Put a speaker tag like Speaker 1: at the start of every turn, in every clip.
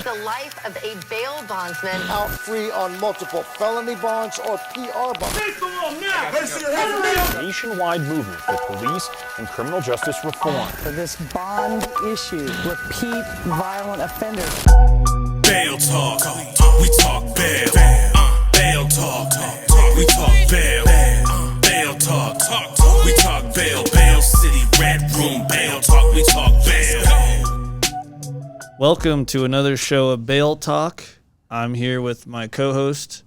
Speaker 1: the life of a bail bondsman.
Speaker 2: Out free on multiple felony bonds or PR bonds.
Speaker 3: Nationwide movement for police and criminal justice reform.
Speaker 4: For this bond issue, repeat violent offenders.
Speaker 5: Bail talk, we talk bail. Bail talk, we talk bail. Bail talk, we talk bail. Bail City, Red Room, bail talk, we talk bail.
Speaker 6: Welcome to another show of Bail Talk. I'm here with my co-host,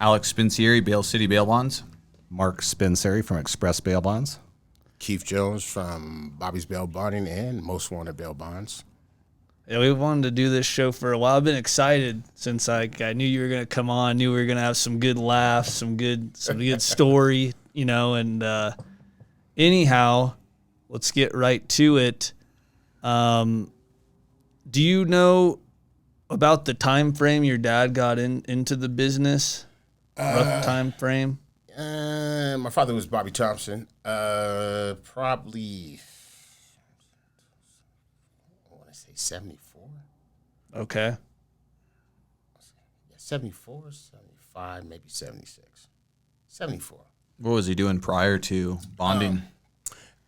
Speaker 7: Alex Spincieri, Bail City Bail Bonds.
Speaker 8: Mark Spincieri from Express Bail Bonds.
Speaker 9: Keith Jones from Bobby's Bail Bonding and Most Wanted Bail Bonds.
Speaker 6: Yeah, we wanted to do this show for a while. I've been excited since I knew you were going to come on, knew we were going to have some good laughs, some good story, and anyhow, let's get right to it. Do you know about the time frame your dad got into the business? Rough time frame?
Speaker 9: My father was Bobby Thompson. Probably, I want to say 74.
Speaker 6: Okay.
Speaker 9: 74, 75, maybe 76. 74.
Speaker 7: What was he doing prior to bonding?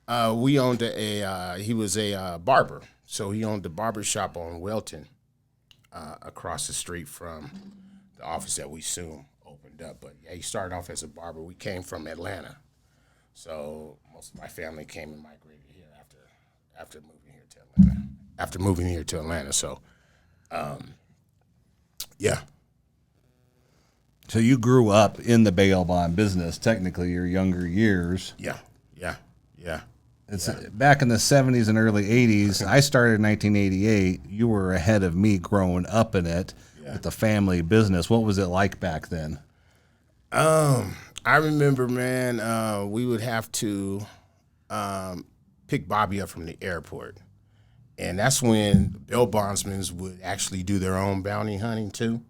Speaker 9: We owned he was a barber. So he owned the barber shop on Welton across the street from the office that we soon opened up. But yeah, he started off as a barber. We came from Atlanta. So most of my family came and migrated here after moving here to Atlanta. So, yeah.
Speaker 8: So you grew up in the bail bond business, technically your younger years.
Speaker 9: Yeah.
Speaker 8: It's back in the 70s and early 80s. I started in 1988. You were ahead of me growing up in it with the family business. What was it like back then?
Speaker 9: I remember, man, we would have to pick Bobby up from the airport. And that's when bail bondsmen would actually do their own bounty hunting too.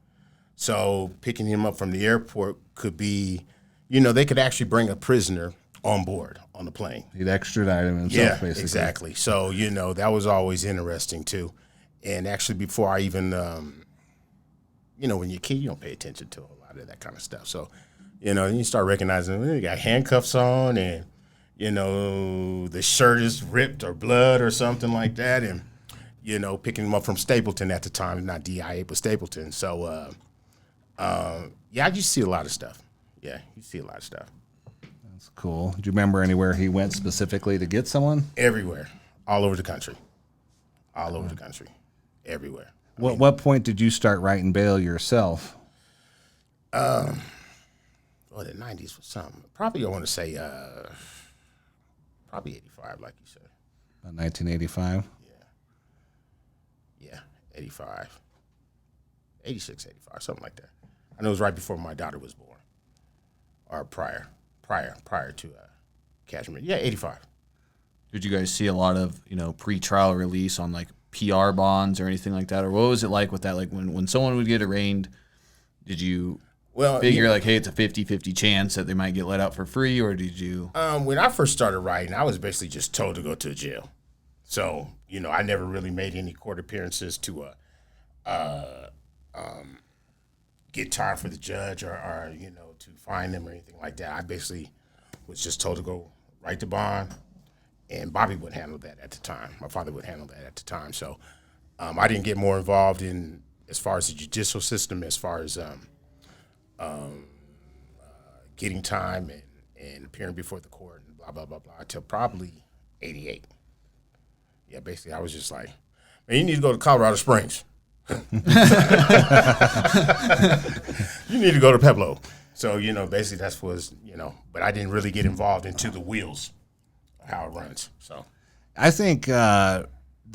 Speaker 9: So picking him up from the airport could be, they could actually bring a prisoner on board on the plane.
Speaker 8: He'd extradite him himself, basically.
Speaker 9: Yeah, exactly. So, that was always interesting too. And actually before I even, when you're a kid, you don't pay attention to a lot of that kind of stuff. So, you start recognizing they got handcuffs on and, the shirt is ripped or blood or something like that. And, picking them up from Stapleton at the time, not DIA, but Stapleton. So, I just see a lot of stuff. Yeah, you see a lot of stuff.
Speaker 8: That's cool. Do you remember anywhere he went specifically to get someone?
Speaker 9: Everywhere. All over the country. Everywhere.
Speaker 8: What point did you start writing bail yourself?
Speaker 9: The 90s was something. Probably I want to say probably 85, like you said.
Speaker 8: About 1985?
Speaker 9: Yeah, 85. 86, 85, something like that. I know it was right before my daughter was born. Or prior to Cashmere. Yeah, 85.
Speaker 7: Did you guys see a lot of, pre-trial release on like PR bonds or anything like that? Or what was it like with that? Like when someone would get arraigned, did you figure like, hey, it's a 50-50 chance that they might get let out for free, or did you? When
Speaker 9: I first started writing, I was basically just told to go to jail. So, I never really made any court appearances to get time for the judge or to find them or anything like that. I basically was just told to go write the bond, and Bobby would handle that at the time. My father would handle that at the time. So I didn't get more involved in as far as the judicial system, as far as getting time and appearing before the court and blah, blah, blah, blah, until probably 88. Yeah, basically I was just like, man, you need to go to Colorado Springs. You need to go to Pueblo. So, basically that's was, but I didn't really get involved into the wheels, how it runs. So
Speaker 8: I think the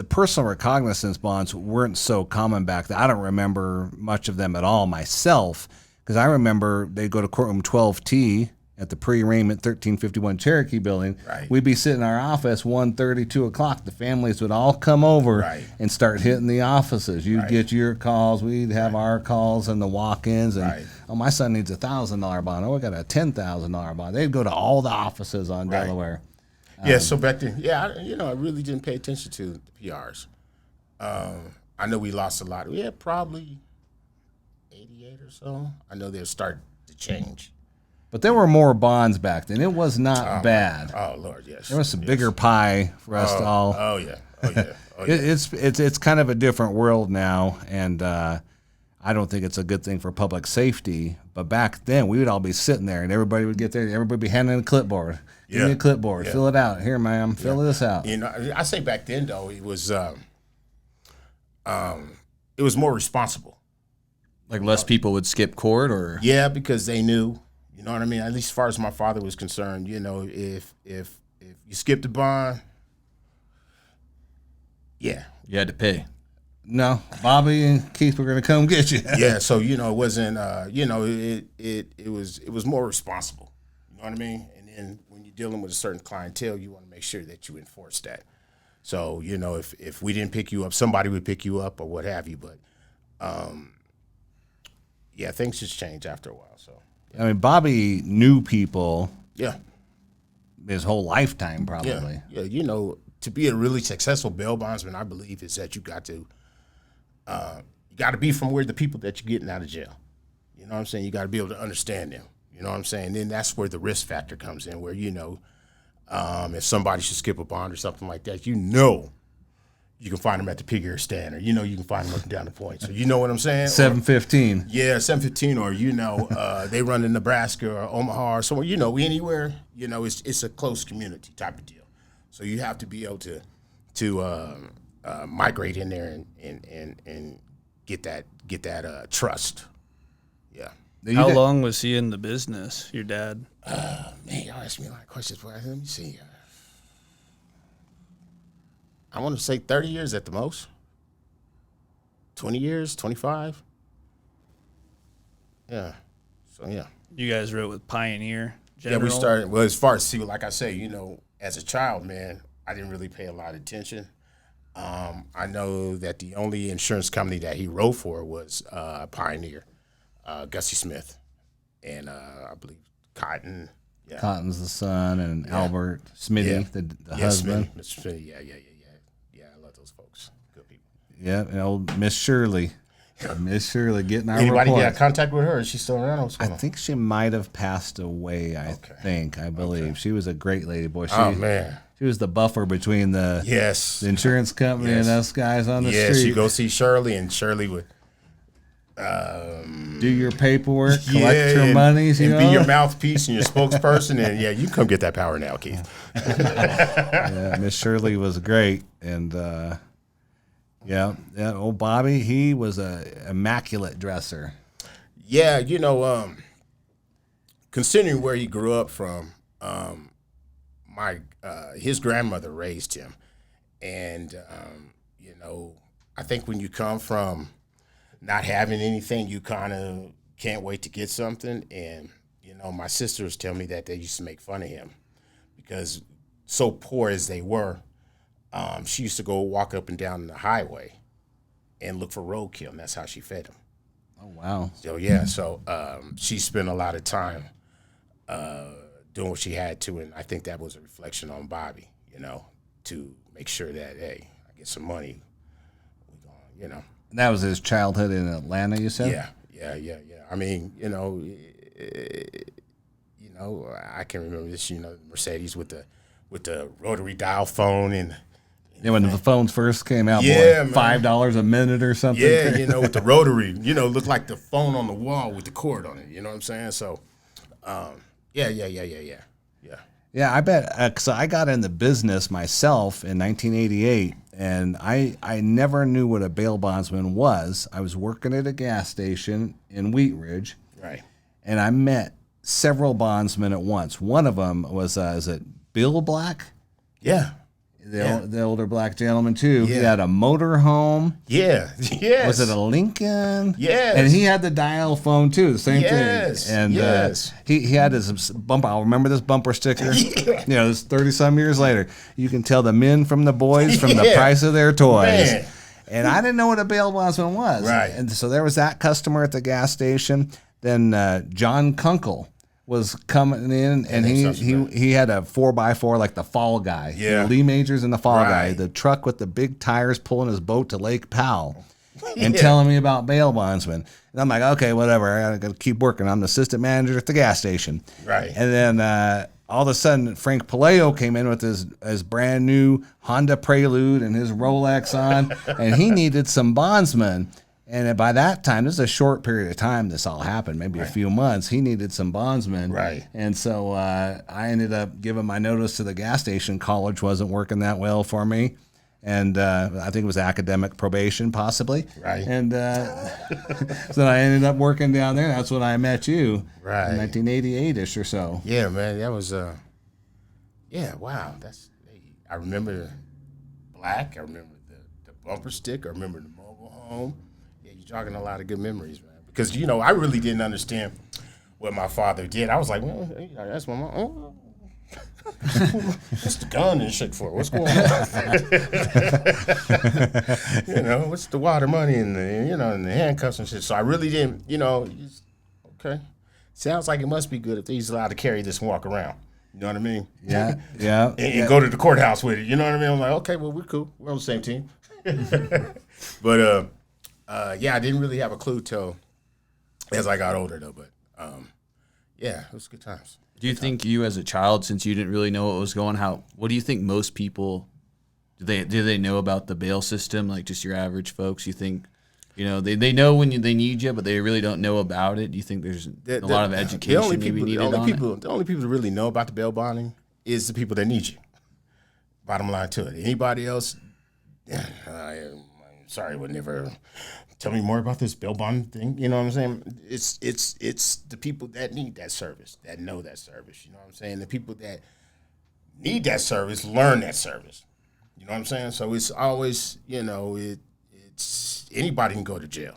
Speaker 8: personal recognizance bonds weren't so common back then. I don't remember much of them at all myself, because I remember they'd go to courtroom 12T at the pre-arraignment 1351 Cherokee building.
Speaker 9: Right.
Speaker 8: We'd be sitting in our office 1:30, 2 o'clock. The families would all come over and start hitting the offices. You'd get your calls. We'd have our calls and the walk-ins. And, oh, my son needs a $1,000 bond. Oh, I got a $10,000 bond. They'd go to all the offices on Delaware.
Speaker 9: Yeah, so back then, I really didn't pay attention to the PRs. I know we lost a lot. We had probably 88 or so. I know they're starting to change.
Speaker 8: But there were more bonds back then. It was not bad.
Speaker 9: Oh Lord, yes.
Speaker 8: There was some bigger pie for us to all.
Speaker 9: Oh yeah. Oh yeah. Oh, yeah.
Speaker 8: It's kind of a different world now, and I don't think it's a good thing for public safety. But back then, we would all be sitting there, and everybody would get there. Everybody would be handing a clipboard. Give me a clipboard.
Speaker 9: Yeah.
Speaker 8: Fill it out. Here, ma'am. Fill this out.
Speaker 9: You know, I say back then though, it was more responsible.
Speaker 7: Like less people would skip court, or
Speaker 9: Yeah, because they knew. You know what I mean? At least as far as my father was concerned, you know, if you skipped the bond, yeah,
Speaker 7: you had to pay.
Speaker 8: No, Bobby and Keith were going to come get you.
Speaker 9: yeah. So you know, it wasn't. You know, it was more responsible. You know what I mean? And then when you're dealing with a certain clientele, you want to make sure that you enforce that. So you know, if we didn't pick you up, somebody would pick you up or what have you. But yeah, things just change after a while. So
Speaker 8: I mean, Bobby knew people.
Speaker 9: yeah.
Speaker 8: His whole lifetime, probably.
Speaker 9: Yeah, you know, to be a really successful bail bondsman, I believe is that you got to be from where the people that you're getting out of jail. You know what I'm saying? You got to be able to understand them. You know what I'm saying? Then that's where the risk factor comes in, where you know, if somebody should skip a bond or something like that, you know, you can find them at the pig ear stand, or you know, you can find them up and down the point. So you know what I'm saying?
Speaker 8: 715.
Speaker 9: Yeah, 715, or you know, they run in Nebraska or Omaha or somewhere. You know, anywhere. You know, it's a close community type of deal. So you have to be able to migrate in there and get that trust. Yeah.
Speaker 6: How long was he in the business? Your dad?
Speaker 9: Man, y'all ask me a lot of questions. Boy, let me see. I want to say 30 years at the most. 20 years, 25. Yeah. So, yeah.
Speaker 6: You guys wrote with Pioneer General?
Speaker 9: Yeah, we started. Well, as far as, like I say, you know, as a child, man, I didn't really pay a lot of attention. I know that the only insurance company that he wrote for was Pioneer, Gussie Smith, and I believe Cotton. Yeah.
Speaker 8: Cotton's the son, and Albert Smitty, the husband.
Speaker 9: Smitty, yeah. I love those folks. Good people.
Speaker 8: Yeah, and old Miss Shirley. Miss Shirley getting our
Speaker 9: Anybody
Speaker 8: report.
Speaker 9: get contact with her? Is she still around? What's going
Speaker 8: I
Speaker 9: on?
Speaker 8: think she might have passed away. I believe.
Speaker 9: Okay.
Speaker 8: She was a great lady, boy.
Speaker 9: Oh man,
Speaker 8: she was the buffer between the insurance company and us guys on the street.
Speaker 9: Yes, you go see Shirley, and Shirley would
Speaker 8: do your paperwork, collect your monies,
Speaker 9: and
Speaker 8: you
Speaker 9: be
Speaker 8: know?
Speaker 9: your mouthpiece and your spokesperson. And yeah, you can come get that power now, Keith.
Speaker 8: Yeah, Miss Shirley was great, and old Bobby, he was a immaculate dresser.
Speaker 9: Yeah, you know, considering where he grew up from, his grandmother raised him, and you know, I think when you come from not having anything, you kind of can't wait to get something. And you know, my sisters tell me that they used to make fun of him because so poor as they were, she used to go walk up and down the highway and look for roadkill, and that's how she fed him.
Speaker 8: Oh wow!
Speaker 9: So yeah, she spent a lot of time doing what she had to, and I think that was a reflection on Bobby, you know, to make sure that hey, I get some money, you know.
Speaker 8: That was his childhood in Atlanta, you said?
Speaker 9: Yeah. I mean, you know, I can remember this, you know, Mercedes with the rotary dial phone and.
Speaker 8: Yeah, when the phones first came out,
Speaker 9: yeah,
Speaker 8: boy, $5 a minute or something.
Speaker 9: Yeah, you know, with the rotary, you know, looked like the phone on the wall with the cord on it. You know what I'm saying? So, yeah.
Speaker 8: Yeah, I bet, because I got in the business myself in 1988, and I never knew what a bail bondsman was. I was working at a gas station in Wheat Ridge.
Speaker 9: Right.
Speaker 8: And I met several bondsmen at once. One of them was, is it Bill Black?
Speaker 9: Yeah.
Speaker 8: The older black gentleman, too.
Speaker 9: Yeah.
Speaker 8: He had a motor home.
Speaker 9: Yeah. Yes.
Speaker 8: Was it a Lincoln?
Speaker 9: Yes.
Speaker 8: And he had the dial phone, too, the same thing. And he had his bumper. I'll remember this bumper sticker. You know, this 30-some years later. You can tell the men from the boys from the price of their toys. Man. And I didn't know what a bail bondsman was.
Speaker 9: Right.
Speaker 8: And so there was that customer at the gas station. Then John Kunkel was coming in, and he had a 4x4 like the Fall Guy.
Speaker 9: Yeah.
Speaker 8: Lee Majors and the Fall Guy. The truck with the big tires pulling his boat to Lake Powell. and telling me about bail bondsmen. And I'm like, okay, whatever. I got to keep working. I'm the assistant manager at the gas station.
Speaker 9: Right.
Speaker 8: And then all of a sudden, Frank Palaio came in with his brand new Honda Prelude and his Rolex on, and he needed some bondsmen. And by that time, this is a short period of time this all happened, maybe a few months. He needed some bondsmen.
Speaker 9: Right.
Speaker 8: And so I ended up giving my notice to the gas station. College wasn't working that well for me. And I think it was academic probation, possibly.
Speaker 9: Right.
Speaker 8: And so I ended up working down there. That's when I met you.
Speaker 9: Right.
Speaker 8: 1988-ish or so.
Speaker 9: Yeah, man. That was, yeah, wow. I remember Black. I remember the bumper sticker. I remember the mobile home. Yeah, you're jogging a lot of good memories, man. Because, I really didn't understand what my father did. I was like, well, that's my mom. What's the gun and shit for? What's going on? What's the water money and and the handcuffs and shit. So I really didn't, okay. Sounds like it must be good if he's allowed to carry this and walk around. You know what I mean?
Speaker 8: Yeah.
Speaker 9: and go to the courthouse with it. You know what I mean? I'm like, okay, well, we're cool. We're on the same team. But I didn't really have a clue till as I got older though. But it was good times.
Speaker 7: Do you think you as a child, since you didn't really know what was going on, what do you think most people, do they know about the bail system, like just your average folks? You think, they know when they need you, but they really don't know about it? Do you think there's a lot of education maybe needed on it?
Speaker 9: The only people that really know about the bail bonding is the people that need you. Bottom line to it. Anybody else, I'm sorry, would never tell me more about this bail bond thing. You know what I'm saying? It's the people that need that service, that know that service. You know what I'm saying? The people that need that service learn that service. You know what I'm saying? So it's always, it's anybody can go to jail.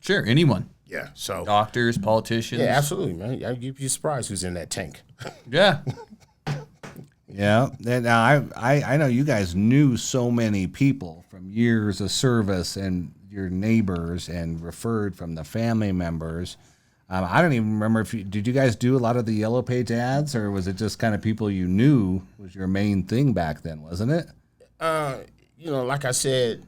Speaker 7: Sure, anyone.
Speaker 9: Yeah. So
Speaker 7: doctors, politicians.
Speaker 9: Yeah, absolutely, man. You'd be surprised who's in that tank.
Speaker 7: Yeah.
Speaker 8: Yeah. Now I know you guys knew so many people from years of service and your neighbors and referred from the family members. I don't even remember did you guys do a lot of the Yellow Page ads, or was it just kind of people you knew was your main thing back then, wasn't it?
Speaker 9: Like I said,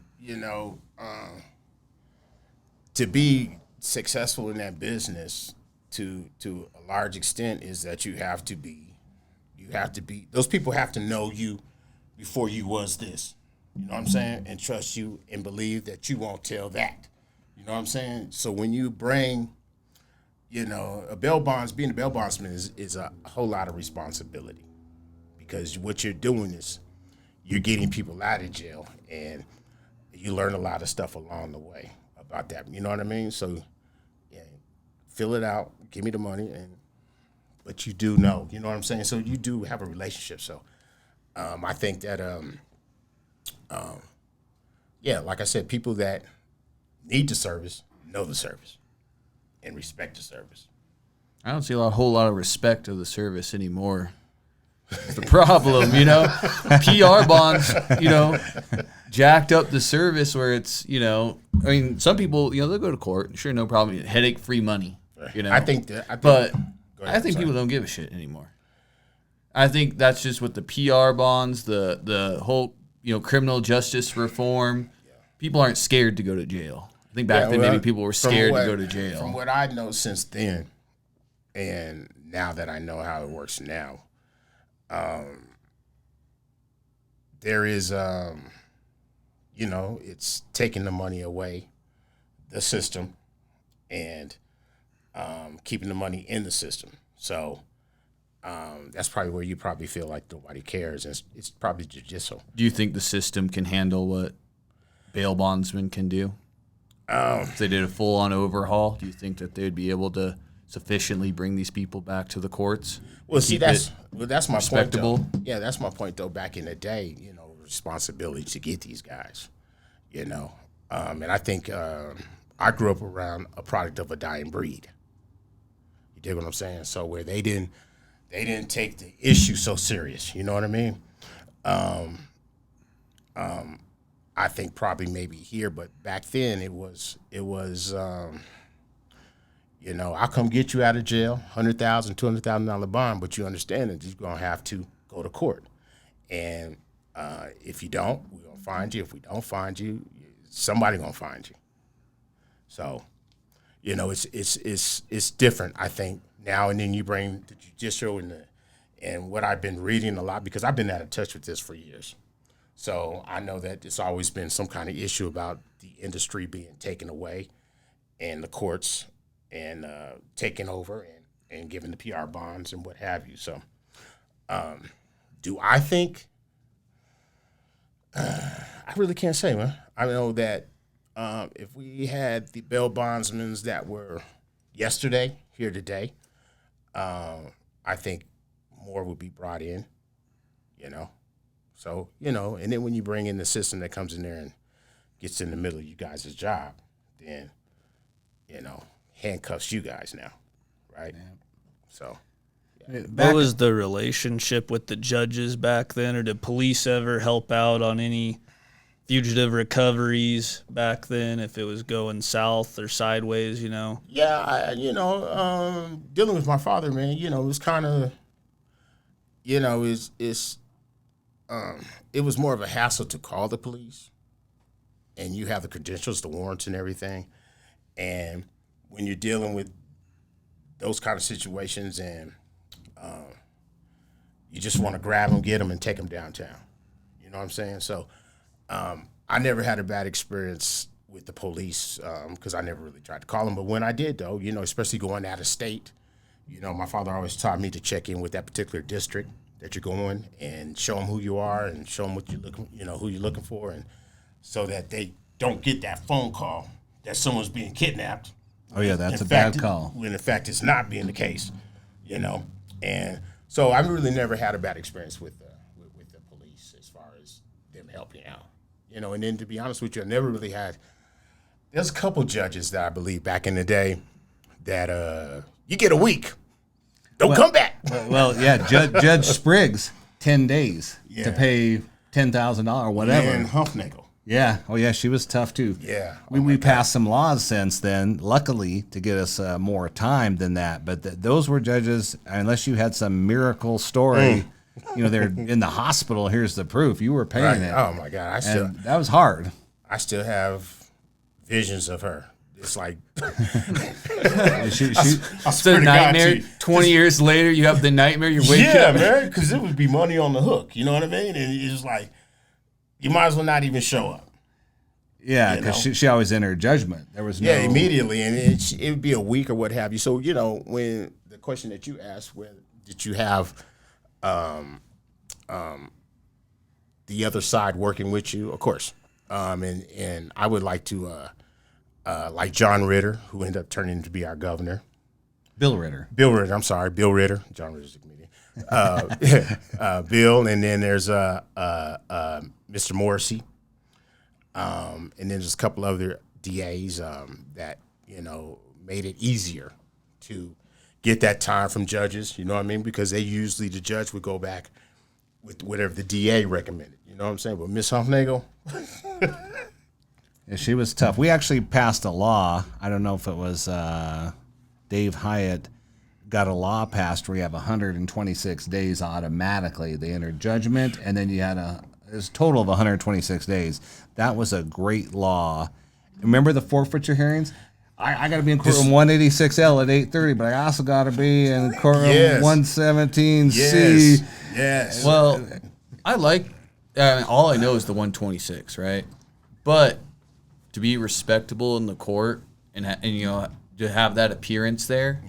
Speaker 9: to be successful in that business to a large extent is that you have to be, those people have to know you before you was this. You know what I'm saying? And trust you and believe that you won't tell that. You know what I'm saying? So when you bring, being a bail bondsman is a whole lot of responsibility, because what you're doing is you're getting people out of jail, and you learn a lot of stuff along the way about that. You know what I mean? So fill it out, give me the money, but you do know. You know what I'm saying? So you do have a relationship. So I think that like I said, people that need the service know the service and respect the service.
Speaker 7: I don't see a whole lot of respect of the service anymore. It's the problem, PR bonds, jacked up the service where it's, some people, they'll go to court, sure, no problem, headache-free money,
Speaker 9: I think
Speaker 7: people don't give a shit anymore. I think that's just with the PR bonds, the whole, criminal justice reform. People aren't scared to go to jail. I think back then maybe people were scared to go to jail.
Speaker 9: From what I know since then, and now that I know how it works now, there is, it's taking the money away, the system, and keeping the money in the system. So that's probably where you probably feel like nobody cares. It's probably judicial.
Speaker 7: Do you think the system can handle what bail bondsmen can do? If they did a full-on overhaul, do you think that they'd be able to sufficiently bring these people back to the courts?
Speaker 9: Well, see, that's my
Speaker 7: respectable
Speaker 9: point, though. Yeah, that's my point, though. Back in the day, responsibility to get these guys, and I think I grew up around a product of a dying breed. You dig what I'm saying? So where they didn't take the issue so serious. You know what I mean? I think probably maybe here, but back then it was I'll come get you out of jail, $100,000, $200,000 bond, but you understand that you're gonna have to go to court, and if you don't, we're gonna find you. If we don't find you, somebody gonna find you. So, you know, it's different, I think, now. And then you bring the judicial and what I've been reading a lot, because I've been out of touch with this for years. So I know that it's always been some kind of issue about the industry being taken away and the courts and taking over and giving the PR bonds and what have you. So do I think I really can't say, man. I know that if we had the bail bondsmen that were yesterday here today, I think more would be brought in, you know. So, you know, and then when you bring in the system that comes in there and gets in the middle of you guys' job, then, you know, handcuffs you guys now, right? Yeah. So.
Speaker 6: What was the relationship with the judges back then, or did police ever help out on any fugitive recoveries back then if it was going south or sideways, you know?
Speaker 9: Yeah, dealing with my father, man, you know, it was kind of, you know, it was more of a hassle to call the police, and you have the credentials, the warrants and everything. And when you're dealing with those kind of situations and you just want to grab them, get them, and take them downtown. You know what I'm saying? So I never had a bad experience with the police because I never really tried to call them. But when I did, though, you know, especially going out of state, you know, my father always taught me to check in with that particular district that you're going and show them who you are and show them what you're looking, you know, who you're looking for, and so that they don't get that phone call that someone's being kidnapped.
Speaker 8: Oh yeah, that's a bad call.
Speaker 9: When in fact it's not being the case, you know. And so I've really never had a bad experience with the police as far as them helping out, you know. And then to be honest with you, I never really had. There's a couple judges that I believe back in the day that you get a week, don't come back.
Speaker 8: Well, yeah, Judge Spriggs, 10 days to pay $10,000 or whatever.
Speaker 9: And Humphnagel.
Speaker 8: Yeah. Oh, yeah, she was tough, too.
Speaker 9: Yeah.
Speaker 8: We passed some laws since then, luckily, to get us more time than that. But those were judges, unless you had some miracle story, you know, they're in the hospital, here's the proof. You were paying it.
Speaker 9: Oh, my God.
Speaker 8: That was hard.
Speaker 9: I still have visions of her. It's like
Speaker 7: it's a nightmare. 20 years later, you have the nightmare. You wake up.
Speaker 9: Yeah, man, because it would be money on the hook. You know what I mean? And it's like you might as well not even show up.
Speaker 8: Yeah, because she always entered judgment. There was no
Speaker 9: immediately, and it would be a week or what have you. So you know, when the question that you asked, when did you have the other side working with you? Of course, and I would like to. Like John Ritter, who ended up turning to be our governor.
Speaker 8: Bill Ritter.
Speaker 9: I'm sorry, Bill Ritter. John Ritter's the comedian. Bill, and then there's Mr. Morrissey, and then there's a couple other DAs that, you know, made it easier to get that time from judges, you know what I mean? Because the judge would go back with whatever the DA recommended, you know what I'm saying? But Miss Humphnagel...
Speaker 8: Yeah, she was tough. We actually passed a law. I don't know if it was Dave Hyatt got a law passed where you have 126 days automatically. They entered judgment, and then you had it was a total of 126 days. That was a great law. Remember the forfeiture hearings? I got to be in courtroom 186L at 8:30, but I also got to be in courtroom 117C.
Speaker 9: Yes.
Speaker 7: Well, I like all I know is the 126, right? But to be respectable in the court and you know, to have that appearance there,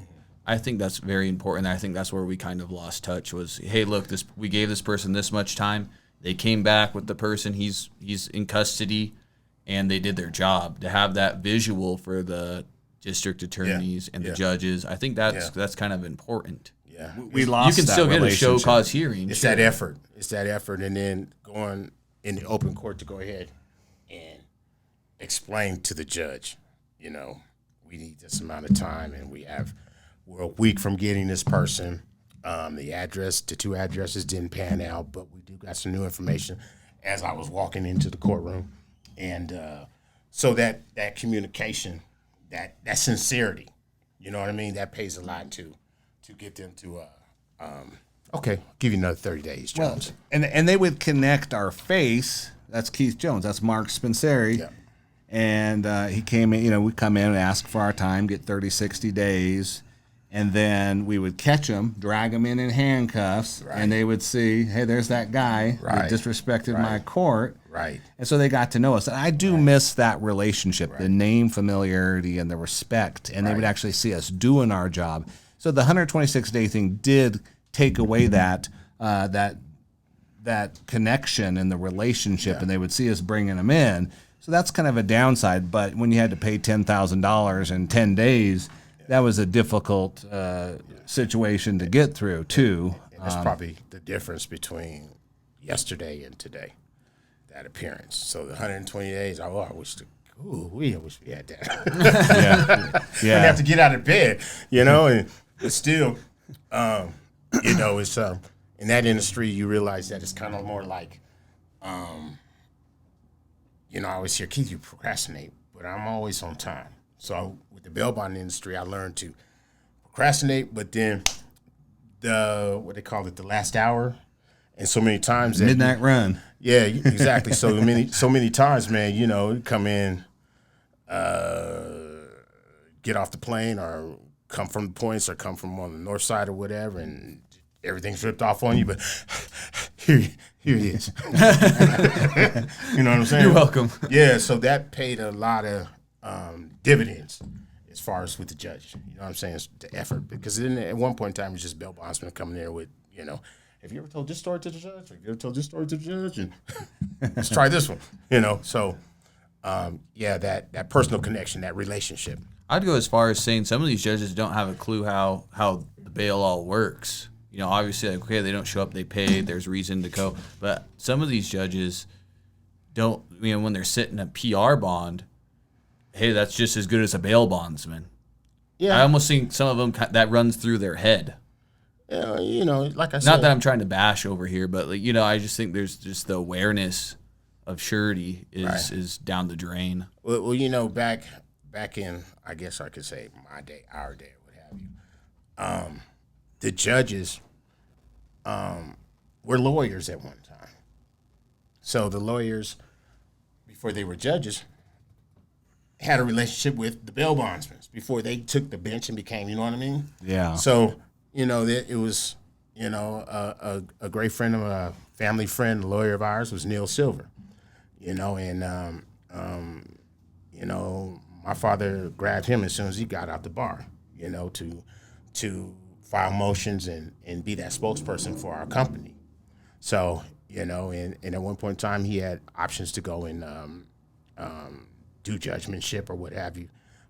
Speaker 7: I think that's very important. I think that's where we kind of lost touch was, hey, look, we gave this person this much time. They came back with the person. He's in custody, and they did their job. To have that visual for the district attorneys and the judges, I think that's kind of important.
Speaker 9: Yeah,
Speaker 8: we lost.
Speaker 7: You can still get a show cause hearing.
Speaker 9: It's that effort. It's that effort, and then going in the open court to go ahead and explain to the judge, you know, we need this amount of time, and we're a week from getting this person. The 2 addresses didn't pan out, but we do got some new information as I was walking into the courtroom, and so that communication, that sincerity, you know what I mean, that pays a lot to get them to okay, I'll give you another 30 days, Jones.
Speaker 8: Well, and they would connect our face. That's Keith Jones. That's Mark Spenceri.
Speaker 9: Yeah.
Speaker 8: And he came in, we come in and ask for our time, get 30, 60 days. And then we would catch them, drag them in handcuffs, and they would see, hey, there's that guy who disrespected my court.
Speaker 9: Right.
Speaker 8: And so they got to know us. And I do miss that relationship, the name familiarity and the respect. And they would actually see us doing our job. So the 126-day thing did take away that connection and the relationship, and they would see us bringing them in. So that's kind of a downside. But when you had to pay $10,000 in 10 days, that was a difficult situation to get through, too.
Speaker 9: And that's probably the difference between yesterday and today, that appearance. So the 120 days, I wish we had that. We have to get out of bed, but still, it's in that industry, you realize that it's kind of more like, I always hear, Keith, you procrastinate, but I'm always on time. So with the bail bond industry, I learned to procrastinate, but then what they call it, the last hour, and so many times that
Speaker 8: midnight run.
Speaker 9: Yeah, exactly. So many times, man, you come in, get off the plane, or come from the points, or come from on the north side or whatever, and everything's ripped off on you, but here he is. You know what I'm saying?
Speaker 7: You're welcome.
Speaker 9: Yeah, so that paid a lot of dividends as far as with the judge. You know what I'm saying? It's the effort. Because then at one point in time, it's just bail bondsmen coming there with, have you ever told this story to the judge? Have you ever told this story to the judge? And let's try this one. So, that personal connection, that relationship.
Speaker 7: I'd go as far as saying some of these judges don't have a clue how the bail all works. Obviously, they don't show up, they pay, there's reason to go. But some of these judges don't, when they're sitting a PR bond, hey, that's just as good as a bail bondsman. Yeah. I almost think some of them, that runs through their head.
Speaker 9: Like I said.
Speaker 7: Not that I'm trying to bash over here, but, I just think there's just the awareness of surety is down the drain.
Speaker 9: Well, back in, I guess I could say my day, our day, what have you, the judges were lawyers at one time. So the lawyers, before they were judges, had a relationship with the bail bondsmen before they took the bench and became, you know what I mean?
Speaker 8: Yeah.
Speaker 9: So, it was, a great friend of a family friend, a lawyer of ours, was Neil Silver, and my father grabbed him as soon as he got out the bar, to file motions and be that spokesperson for our company. So, and at one point in time, he had options to go and do judgmentship or what have you.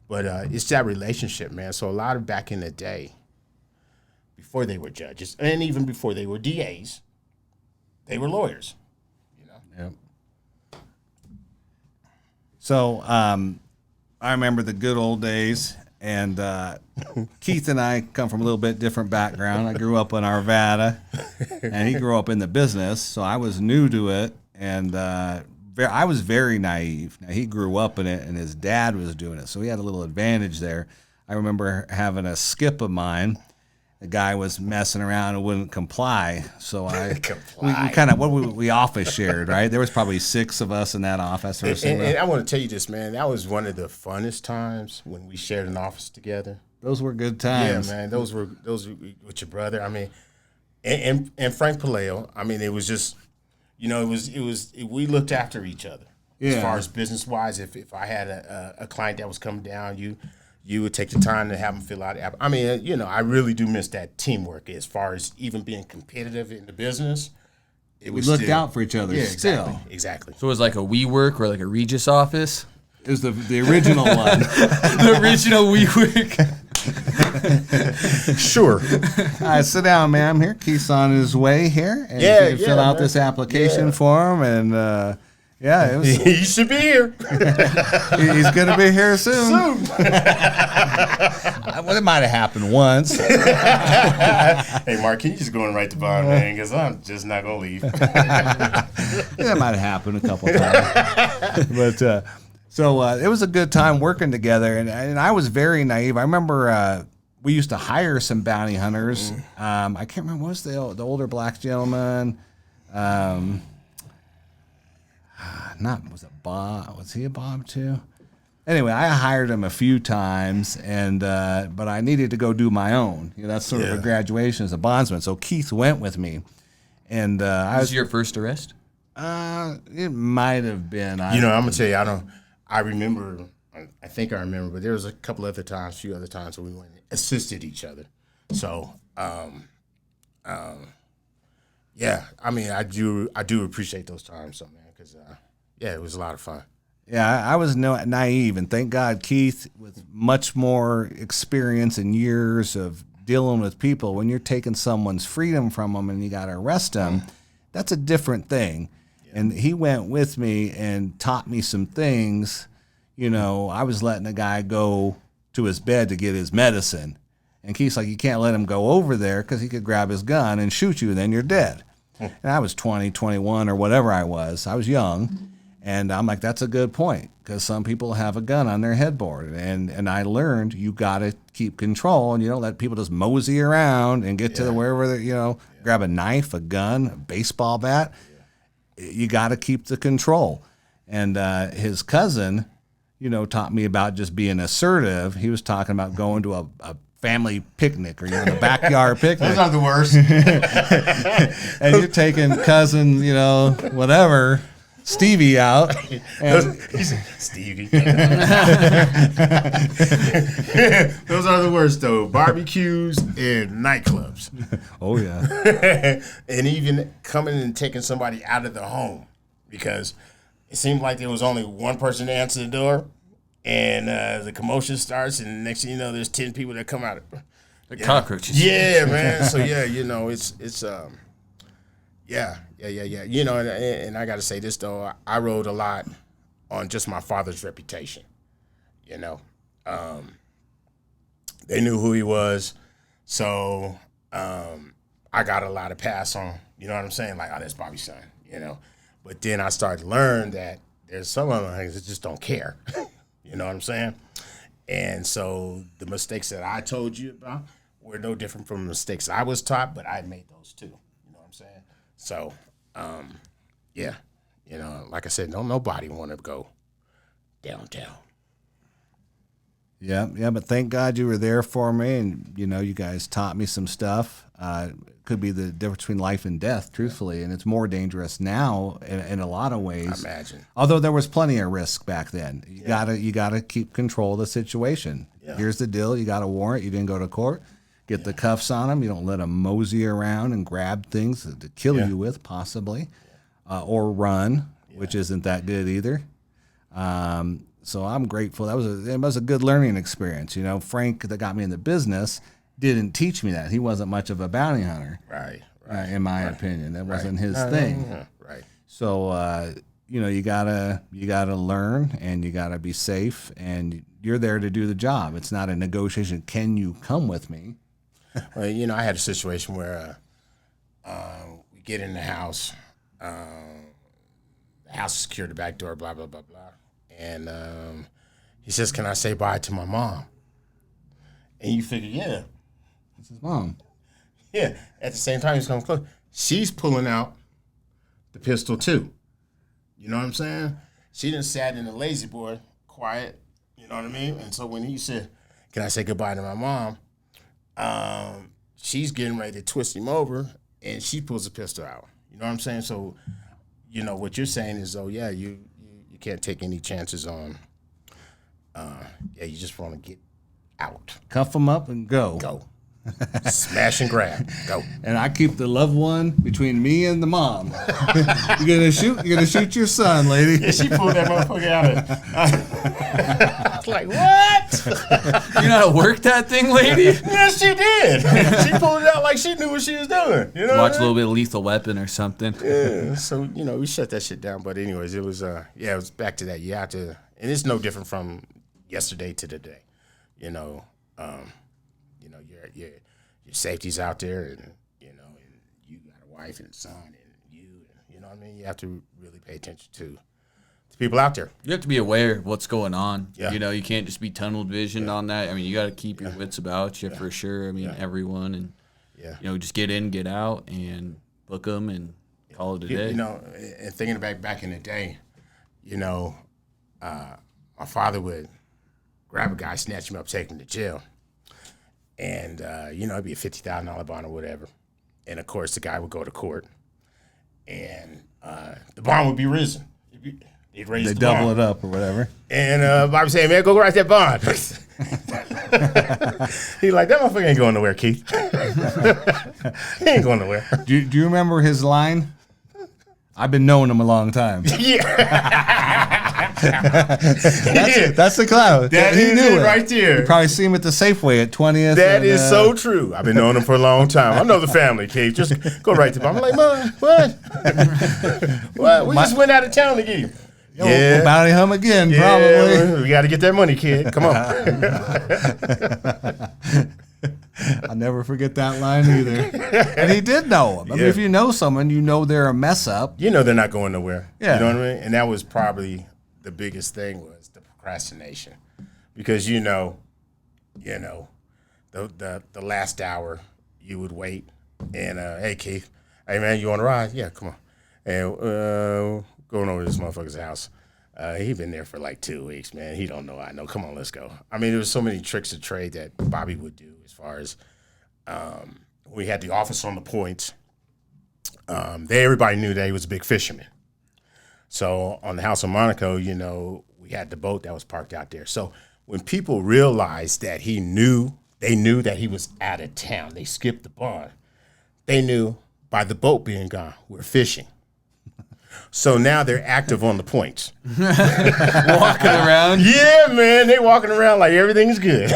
Speaker 9: But it's that relationship, man. So a lot of back in the day, before they were judges, and even before they were DAs, they were lawyers.
Speaker 8: Yep. So I remember the good old days, and Keith and I come from a little bit different background. I grew up in Arvada, and he grew up in the business, so I was new to it, and I was very naive. Now, he grew up in it, and his dad was doing it, so he had a little advantage there. I remember having a skip of mine. The guy was messing around and wouldn't comply, so we kind of we office shared, right? There was probably 6 of us in that office.
Speaker 9: And I want to tell you this, man. That was one of the funnest times when we shared an office together.
Speaker 8: Those were good times.
Speaker 9: Yeah, man. Those were with your brother. I mean, and Frank Palaio. I mean, it was just, we looked after each other as far as business wise. If I had a client that was coming down, you would take the time to have them fill out. I mean, I really do miss that teamwork as far as even being competitive in the business.
Speaker 8: We looked out for each other still.
Speaker 9: Exactly.
Speaker 7: So it was like a WeWork or like a Regis office?
Speaker 8: It was the original one.
Speaker 7: The original WeWork.
Speaker 8: Sure. All right, sit down, ma'am. Here, Keith's on his way here. And you can fill out this application form, and it was.
Speaker 9: He should be here.
Speaker 8: He's gonna be here soon. Well, it might have happened once.
Speaker 9: Hey, Mark, can you just go and write the bond, man? Because I'm just not gonna leave.
Speaker 8: That might have happened a couple of times, but. So it was a good time working together, and I was very naive. I remember we used to hire some bounty hunters. I can't remember, what was the older black gentleman? Was it Bob? Was he a Bob too? Anyway, I hired him a few times, and but I needed to go do my own. That's sort of a graduation as a bondsman. So Keith went with me, and
Speaker 7: Was this your first arrest?
Speaker 8: It might have been.
Speaker 9: I'm gonna tell you, I remember. I think I remember, but there was a few other times where we went and assisted each other. So, yeah. I mean, I do appreciate those times, so man, because it was a lot of fun.
Speaker 8: Yeah, I was naive, and thank God Keith, with much more experience and years of dealing with people, when you're taking someone's freedom from them and you got to arrest them, that's a different thing. Yeah. And he went with me and taught me some things. I was letting a guy go to his bed to get his medicine, and Keith's like, you can't let him go over there because he could grab his gun and shoot you, and then you're dead. And I was 20, 21, or whatever I was. I was young. And I'm like, that's a good point, because some people have a gun on their headboard. And I learned you got to keep control, and you don't let people just mosey around and get to wherever they, grab a knife, a gun, a baseball bat. Yeah. You got to keep the control. And his cousin, taught me about just being assertive. He was talking about going to a family picnic or the backyard picnic.
Speaker 9: Those are the worst.
Speaker 8: And you're taking cousin, whatever, Stevie out.
Speaker 9: Stevie. Those are the worst, though. Barbecues and nightclubs.
Speaker 8: Oh, yeah.
Speaker 9: And even coming and taking somebody out of the home, because it seemed like there was only one person to answer the door, and the commotion starts, and next thing you know, there's 10 people that come out.
Speaker 7: The cockroaches.
Speaker 9: Yeah, man. So, it's yeah. And I got to say this, though. I rode a lot on just my father's reputation. They knew who he was. So I got a lot of pass on, you know what I'm saying? Like, oh, that's Bobby's son, But then I started to learn that there's some of them that just don't care. You know what I'm saying? And so the mistakes that I told you about were no different from the mistakes I was taught, but I made those too. You know what I'm saying? So, like I said, nobody want to go downtown.
Speaker 8: Yeah, but thank God you were there for me, and you guys taught me some stuff. Could be the difference between life and death, truthfully, and it's more dangerous now in a lot of ways.
Speaker 9: I imagine.
Speaker 8: Although there was plenty of risk back then. You gotta keep control of the situation. Yeah. Here's the deal: you got a warrant. You didn't go to court. Get the cuffs on them. You don't let them mosey around and grab things to kill you with, possibly, or run, which isn't that good either. So I'm grateful. It was a good learning experience. Frank, that got me in the business, didn't teach me that. He wasn't much of a bounty hunter,
Speaker 9: right.
Speaker 8: In my opinion, that wasn't his thing.
Speaker 9: Right.
Speaker 8: So you gotta learn, and you gotta be safe, and you're there to do the job. It's not a negotiation. Can you come with me?
Speaker 9: Well, I had a situation where we get in the house. The house is secured, the back door, blah, blah, blah, blah. And he says, can I say bye to my mom? And you figure, yeah.
Speaker 8: That's his mom.
Speaker 9: Yeah. At the same time, he's coming close. She's pulling out the pistol, too. You know what I'm saying? She done sat in the lazy boy, quiet. You know what I mean? And so when he said, can I say goodbye to my mom? She's getting ready to twist him over, and she pulls a pistol out. You know what I'm saying? So, what you're saying is, you can't take any chances on. You just want to get out.
Speaker 8: Cuff them up and go.
Speaker 9: Go. Smash and grab. Go.
Speaker 8: And I keep the loved one between me and the mom. You're gonna shoot your son, lady.
Speaker 9: Yeah, she pulled that motherfucker out. I was like, what?
Speaker 7: You know how to work that thing, lady?
Speaker 9: Yes, she did. She pulled it out like she knew what she was doing.
Speaker 7: Watch a little bit of Lethal Weapon or something.
Speaker 9: Yeah. So we shut that shit down. But anyways, it was it was back to that. You have to, and it's no different from yesterday to today. Your safety's out there, and you got a wife and a son, and you know what I mean. You have to really pay attention to people out there.
Speaker 7: You have to be aware of what's going on.
Speaker 9: Yeah.
Speaker 7: You can't just be tunnel visioned on that. I mean, you got to keep your wits about you for sure. I mean, everyone, and just get in, get out, and book them, and call it a day.
Speaker 9: And thinking back in the day, my my father would grab a guy, snatch him up, take him to jail. And, it'd be a $50,000 bond or whatever. And, of course, the guy would go to court. And the bond would be risen. They'd raise the
Speaker 8: double
Speaker 9: bond.
Speaker 8: it up or whatever.
Speaker 9: And Bobby said, man, go write that bond. He's like, that motherfucker ain't going nowhere, Keith. He ain't going nowhere.
Speaker 8: Do you remember his line? I've been knowing him a long time.
Speaker 9: Yeah.
Speaker 8: That's the cloud.
Speaker 9: That
Speaker 8: he
Speaker 9: is
Speaker 8: knew
Speaker 9: it right there.
Speaker 8: You probably see him at the Safeway at 20th.
Speaker 9: That is so true. I've been knowing him for a long time. I know the family, Keith. Just go right to the bond. I'm like, Mom, what? What? We just went out of town to get him.
Speaker 8: We'll bounty him again, probably.
Speaker 9: We got to get that money, kid. Come on.
Speaker 8: I'll never forget that line either. And he did know him. I mean, if you know someone, you know they're a mess up.
Speaker 9: You know they're not going nowhere.
Speaker 8: Yeah.
Speaker 9: You know what I mean? And that was probably the biggest thing was the procrastination. Because the last hour you would wait and, hey, Keith, hey, man, you want to ride? Yeah, come on. And going over to this motherfucker's house. He been there for like 2 weeks, man. He don't know I know. Come on, let's go. I mean, there was so many tricks of trade that Bobby would do as far as we had the office on the point. Everybody knew that he was a big fisherman. So on the House of Monaco, we had the boat that was parked out there. So when people realized that they knew that he was out of town, they skipped the bond. They knew by the boat being gone, we're fishing. So now they're active on the points.
Speaker 7: Walking around?
Speaker 9: Yeah, man. They walking around like everything's good.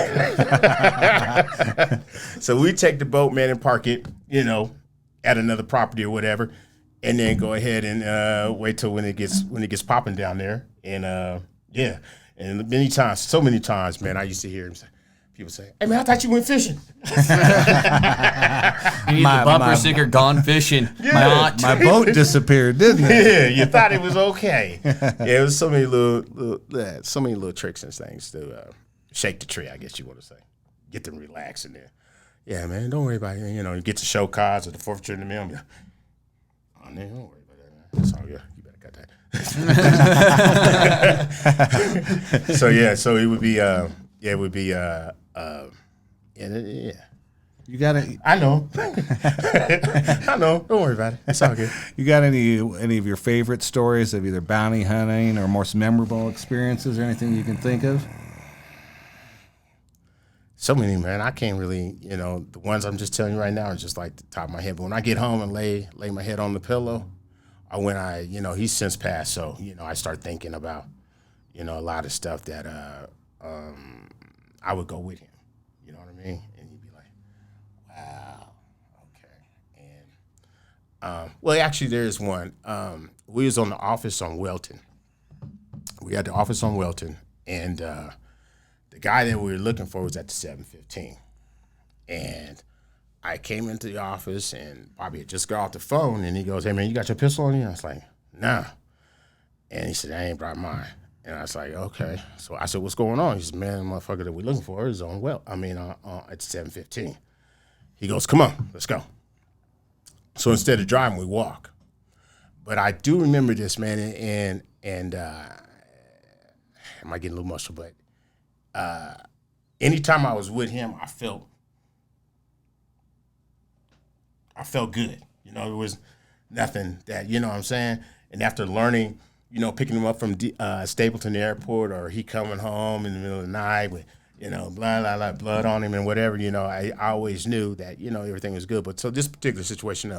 Speaker 9: So we take the boat, man, and park it, at another property or whatever, and then go ahead and wait till when it gets popping down there. And and so many times, man, I used to hear him say, people say, hey, man, I thought you went fishing.
Speaker 7: You need the bumper sticker, gone fishing.
Speaker 9: Yeah.
Speaker 8: My boat disappeared, didn't it?
Speaker 9: Yeah, you thought it was okay. It was so many little tricks and things to shake the tree, I guess you want to say. Get them relaxed in there. Yeah, man, don't worry about it. You get the show cards or the forfeiture in the mail. Yeah. Oh, man, don't worry about that, man. That's all, yeah. You better got that. So it would be, You
Speaker 8: got it.
Speaker 9: I know. I know. Don't worry about it. It's all good.
Speaker 8: You got any of your favorite stories of either bounty hunting or most memorable experiences or anything you can think of?
Speaker 9: So many, man. I can't really, the ones I'm just telling you right now are just like the top of my head. But when I get home and lay my head on the pillow, or when he's since passed, so, I start thinking about, a lot of stuff that I would go with him. You know what I mean? And he'd be like, wow, okay. And, well, actually, there's one. We was on the office on Welton. We had the office on Welton, and the guy that we were looking for was at the 715. And I came into the office, and Bobby had just got off the phone, and he goes, hey, man, you got your pistol on you? I was like, nah. And he said, I ain't brought mine. And I was like, okay. So I said, what's going on? He said, man, the motherfucker that we're looking for is on at 715. He goes, come on, let's go. So instead of driving, we walk. But I do remember this, man, and I might get a little emotional, but anytime I was with him, I felt good. There was nothing that, you know what I'm saying? And after learning, picking him up from Stapleton Airport, or he coming home in the middle of the night with, blah, blah, blah, blood on him and whatever, I always knew that, everything was good. But so this particular situation,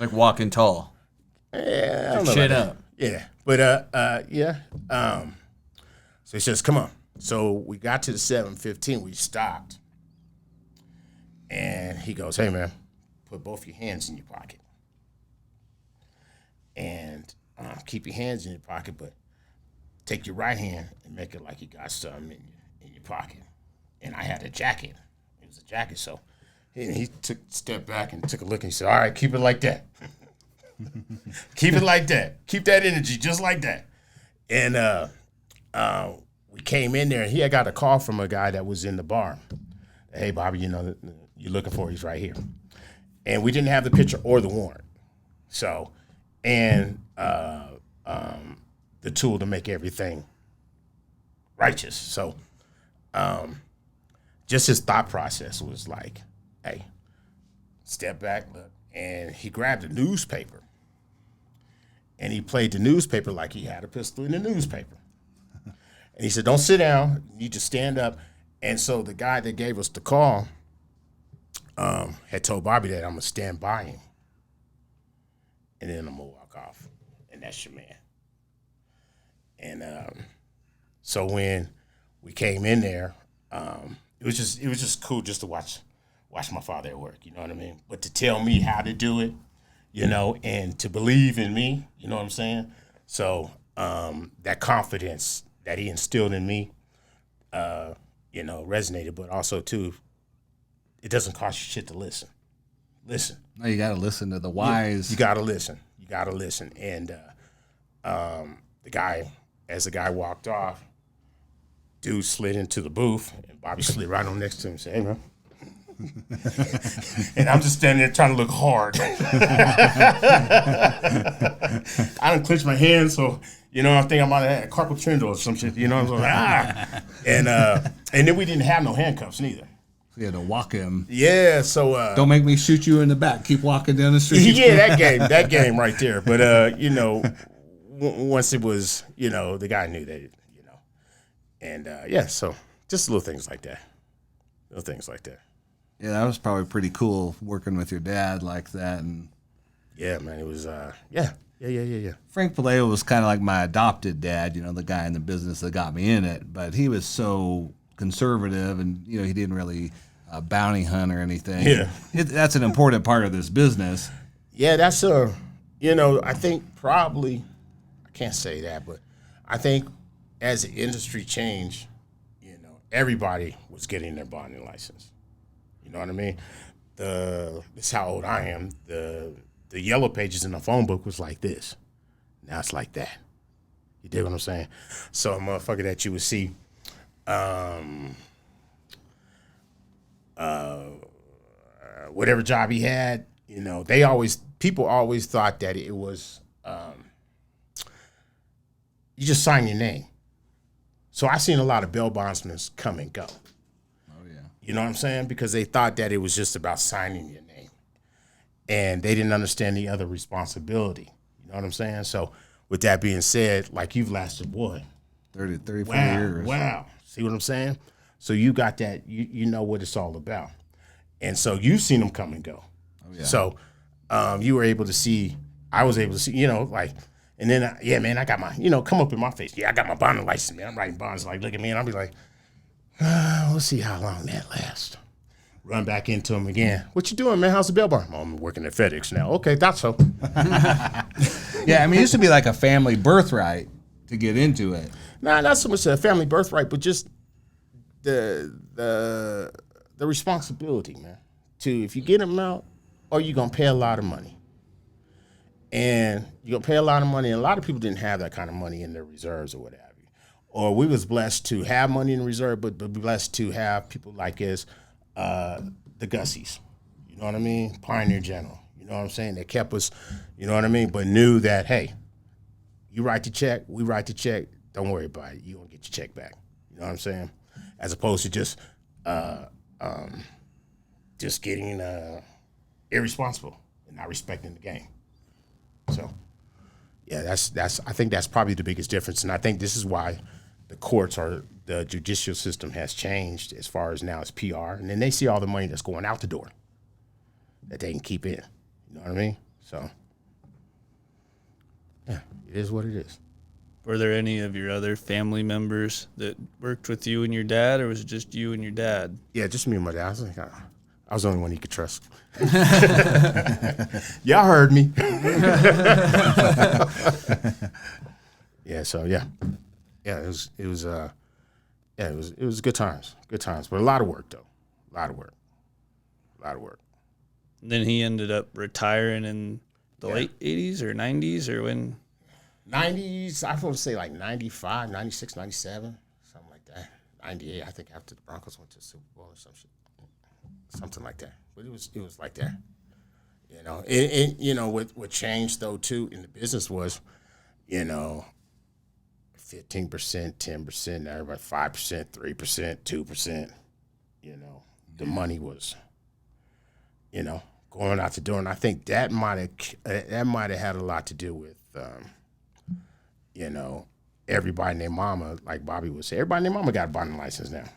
Speaker 7: like walking tall.
Speaker 9: Yeah, I don't know
Speaker 7: shit
Speaker 9: about
Speaker 7: up.
Speaker 9: That. Yeah. But, yeah. So he says, come on. So we got to the 715, we stopped. And he goes, hey, man, put both your hands in your pocket. And keep your hands in your pocket, but take your right hand and make it like you got something in your pocket. And I had a jacket. It was a jacket, so he took a step back and took a look, and he said, all right, keep it like that. Keep it like that. Keep that energy just like that. And we came in there, and he had got a call from a guy that was in the bar. Hey, Bobby, you're looking for, he's right here. And we didn't have the picture or the warrant. So, and the tool to make everything righteous. So, just his thought process was like, hey, step back, look. And he grabbed a newspaper and he played the newspaper like he had a pistol in the newspaper. And he said, don't sit down, you need to stand up. And so the guy that gave us the call had told Bobby that I'm going to stand by him. And then I'm going to walk off. And that's your man. And so when we came in there, it was just cool just to watch my father at work, you know what I mean? But to tell me how to do it, you know, and to believe in me, you know what I'm saying? So that confidence that he instilled in me, you know, resonated. But also, too, it doesn't cost you shit to listen. Listen.
Speaker 8: No, you got to listen to the wise.
Speaker 9: You got to listen. You got to listen. And as the guy walked off, dude slid into the booth, and Bobby slid right on next to him and said, hey, man. And I'm just standing there trying to look hard. I done clenched my hands, so, you know, I think I might have had a carpal tunnel or some shit, you know what I'm saying? And then we didn't have no handcuffs neither.
Speaker 8: You had to walk him.
Speaker 9: Yeah, so
Speaker 8: don't make me shoot you in the back. Keep walking down the street.
Speaker 9: Yeah, that game right there. But you know, once it was, you know, the guy knew that, you know, and yeah, so just little things like that. Little things like that.
Speaker 8: Yeah, that was probably pretty cool working with your dad like that. And
Speaker 9: yeah, man, it was yeah.
Speaker 8: Frank Palaio was kind of like my adopted dad, you know, the guy in the business that got me in it. But he was so conservative, and you know, he didn't really bounty hunt or anything.
Speaker 9: Yeah,
Speaker 8: that's an important part of this business.
Speaker 9: Yeah, that's you know, I think probably, I can't say that, but I think as the industry changed, you know, everybody was getting their bonding license. You know what I mean? This is how old I am. The yellow pages in the phone book was like this. Now it's like that. You dig what I'm saying? So a motherfucker that you would see, whatever job he had, you know, people always thought that it was, you just sign your name. So I seen a lot of bail bondsmen come and go. You know what I'm saying? Because they thought that it was just about signing your name. And they didn't understand the other responsibility. You know what I'm saying? So with that being said, like you've lasted, boy,
Speaker 8: 34 years.
Speaker 9: Wow. See what I'm saying? So you got that, you know what it's all about. And so you've seen them come and go. Oh, yeah. So you were able to see, I was able to see, you know, like, and then, yeah, man, I got my, you know, come up in my face. Yeah, I got my bonding license, man. I'm writing bonds. Like, look at me. And I'll be like, we'll see how long that lasts. Run back into him again. What you doing, man? How's the bail bond? Oh, I'm working at FedEx now. Okay, thought so.
Speaker 8: Yeah, I mean, it used to be like a family birthright to get into it.
Speaker 9: Nah, not so much a family birthright, but just the responsibility, man. To if you get them out, or you're gonna pay a lot of money. And you're gonna pay a lot of money, and a lot of people didn't have that kind of money in their reserves or whatever. Or we was blessed to have money in reserve, but blessed to have people like us, the Gussies. You know what I mean? Pioneer General. You know what I'm saying? They kept us, you know what I mean? But knew that, hey, you write the check, we write the check, don't worry about it. You're going to get your check back. You know what I'm saying? As opposed to just getting irresponsible and not respecting the game. So, yeah, that's. I think that's probably the biggest difference. And I think this is why the courts or the judicial system has changed as far as now it's PR. And then they see all the money that's going out the door that they can keep in. You know what I mean? So, yeah, it is what it is.
Speaker 6: Were there any of your other family members that worked with you and your dad, or was it just you and your dad?
Speaker 9: Yeah, just me and my dad. I was the only one he could trust. Y'all heard me. Yeah, so yeah, it was good times, but a lot of work though, a lot of work.
Speaker 6: And then he ended up retiring in the late 80s or 90s, or when?
Speaker 9: 90s, I want to say like 95, 96, 97, something like that. 98, I think after the Broncos went to the Super Bowl or some shit. Something like that. But it was like that. You know, and you know, what changed though too in the business was, you know, 15%, 10%, everybody 5%, 3%, 2%. You know, the money was, you know, going out the door, and I think that might have had a lot to do with, you know, everybody and their mama, like Bobby would say, everybody and their mama got a bonding license now.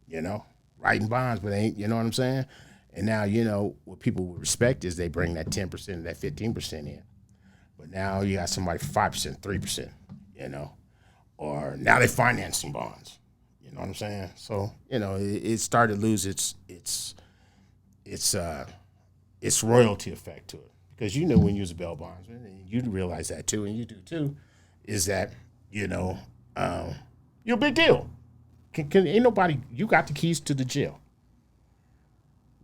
Speaker 9: You know, writing bonds, but ain't, you know what I'm saying? And now, you know, what people would respect is they bring that 10%, that 15% in. But now you got somebody 5%, 3%, you know, or now they financing bonds. You know what I'm saying? So, you know, it started to lose its royalty effect to it. Because you know when you was a bail bondsman, and you realize that too, and you do too, is that, you know, you're a big deal. Ain't nobody, you got the keys to the jail.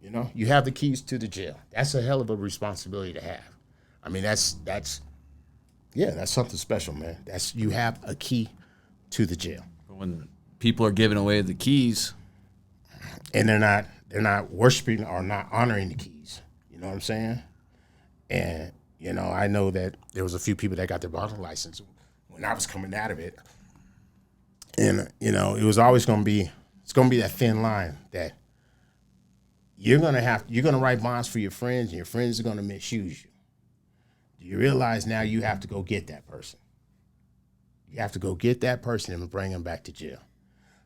Speaker 9: You know, you have the keys to the jail. That's a hell of a responsibility to have. I mean, that's something special, man. You have a key to the jail.
Speaker 7: When people are giving away the keys,
Speaker 9: and they're not worshiping or not honoring the keys. You know what I'm saying? And you know, I know that there was a few people that got their bottle license when I was coming out of it, and you know, it was always going to be that thin line that you're gonna write bonds for your friends, and your friends are going to misuse you. Do you realize now you have to go get that person? You have to go get that person and bring them back to jail.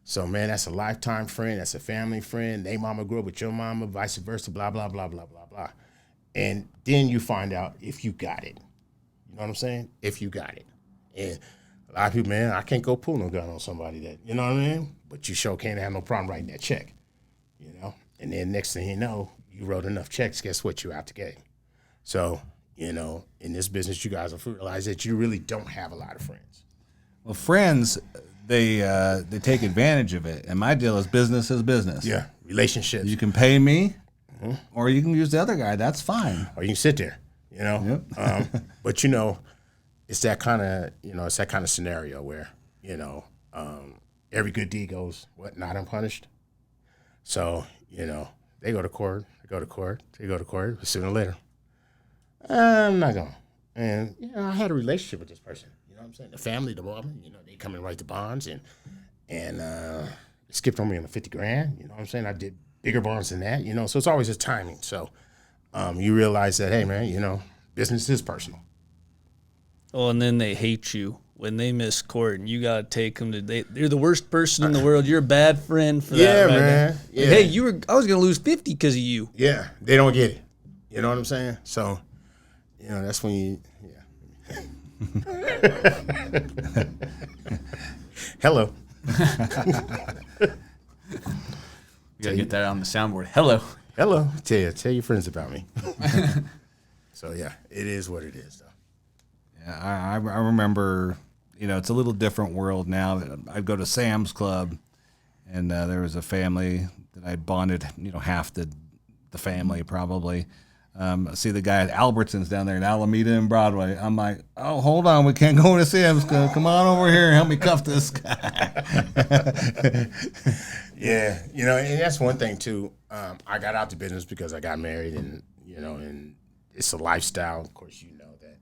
Speaker 9: So, man, that's a lifetime friend. That's a family friend. They mama grew up with your mama, vice versa, blah, blah, blah, blah, blah, blah. And then you find out if you got it. You know what I'm saying? If you got it. And a lot of people, man, I can't go pull no gun on somebody that, you know what I mean? But you sure can't have no problem writing that check, you know? And then next thing you know, you wrote enough checks, guess what? You're out the game. So, you know, in this business, you guys will realize that you really don't have a lot of friends.
Speaker 8: Well, friends, they take advantage of it, and my deal is business is business.
Speaker 9: Yeah, relationships.
Speaker 8: You can pay me, or you can use the other guy. That's fine.
Speaker 9: Or you can sit there, you know.
Speaker 8: Yep.
Speaker 9: But you know, it's that kind of scenario where you know every good deed goes not unpunished. So you know they go to court, but sooner or later, I'm not going. And you know, I had a relationship with this person. You know what I'm saying? The family, the woman, you know, they come and write the bonds and it skipped on me on the $50,000. You know what I'm saying? I did bigger bonds than that, you know, so it's always a timing. So you realize that, hey, man, you know, business is personal.
Speaker 6: Oh, and then they hate you when they miss court, and you got to take them to. They're the worst person in the world. You're a bad friend for that.
Speaker 9: Yeah,
Speaker 6: right
Speaker 9: man.
Speaker 6: now.
Speaker 9: Yeah.
Speaker 6: Hey, I was gonna lose 50 because of you.
Speaker 9: Yeah, they don't get it. You know what I'm saying? So, you know, that's when you. Yeah. Hello.
Speaker 7: You gotta get that on the soundboard. Hello.
Speaker 9: Hello. Tell your friends about me. So yeah, it is what it is, though.
Speaker 8: Yeah, I remember, you know, it's a little different world now. I'd go to Sam's Club, and there was a family that I bonded, you know, half the family probably. See the guy at Albertsons down there in Alameda and Broadway. I'm like, oh, hold on, we can't go into Sam's Club. Come on over here and help me cuff this guy.
Speaker 9: Yeah, you know, and that's one thing too. I got out the business because I got married, and you know, and it's a lifestyle. Of course, you know that.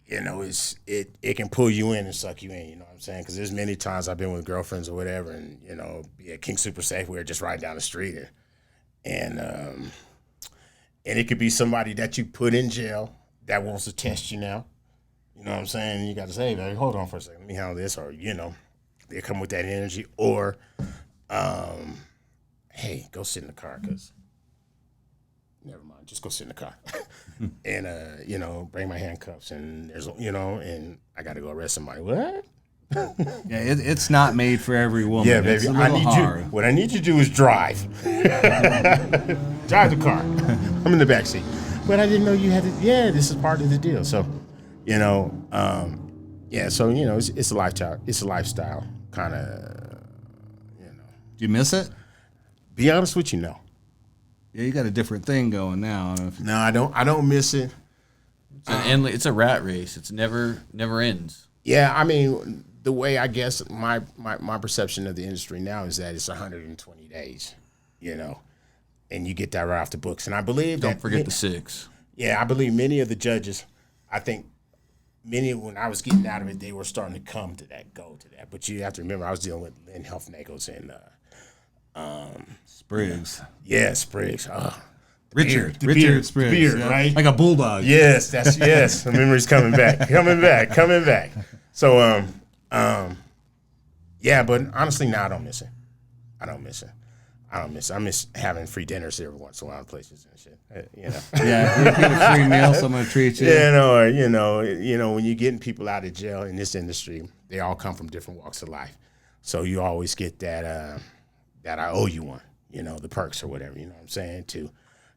Speaker 9: You know, it can pull you in and suck you in. You know what I'm saying? Because there's many times I've been with girlfriends or whatever, and you know, be at King Super Safe, we were just riding down the street, and it could be somebody that you put in jail that wants to test you now. You know what I'm saying? You got to say, hey, hold on for a second, let me handle this, or you know, they come with that energy, or hey, go sit in the car, because never mind, just go sit in the car. And you know, bring my handcuffs, and there's, you know, and I got to go arrest somebody. What?
Speaker 8: Yeah, it's not made for every woman.
Speaker 9: Yeah, baby.
Speaker 8: I need
Speaker 9: you. What I need you to do is drive. Drive the car. I'm in the back seat. But I didn't know you had to. Yeah, this is part of the deal. So, you know, yeah. So you know, it's a lifestyle. It's a lifestyle kind of. You know.
Speaker 8: Do you miss it?
Speaker 9: Be honest with you, no.
Speaker 8: Yeah, you got a different thing going now.
Speaker 9: No, I don't. I don't miss it.
Speaker 7: It's a rat race. It's never ends.
Speaker 9: Yeah, I mean, the way I guess my perception of the industry now is that it's 120 days, you know, and you get that right off the books. And I believe
Speaker 7: Don't forget the 6.
Speaker 9: Yeah, I believe many of the judges, I think many, when I was getting out of it, they were starting to go to that. But you have to remember, I was dealing with Lynn Helfnagels and
Speaker 8: Spriggs.
Speaker 9: Yeah, Spriggs.
Speaker 8: Richard
Speaker 9: Beard,
Speaker 8: Spriggs.
Speaker 9: Beard,
Speaker 8: yeah.
Speaker 9: right?
Speaker 8: Like a bulldog.
Speaker 9: Yes, yes. The memory's coming back. So, yeah, but honestly, now I don't miss it. I miss having free dinners every once in a while in places and shit. You know.
Speaker 8: Yeah, you get a free meal, someone treats you.
Speaker 9: Yeah, you know, when you're getting people out of jail in this industry, they all come from different walks of life. So you always get that I owe you one, you know, the perks or whatever, you know what I'm saying, too.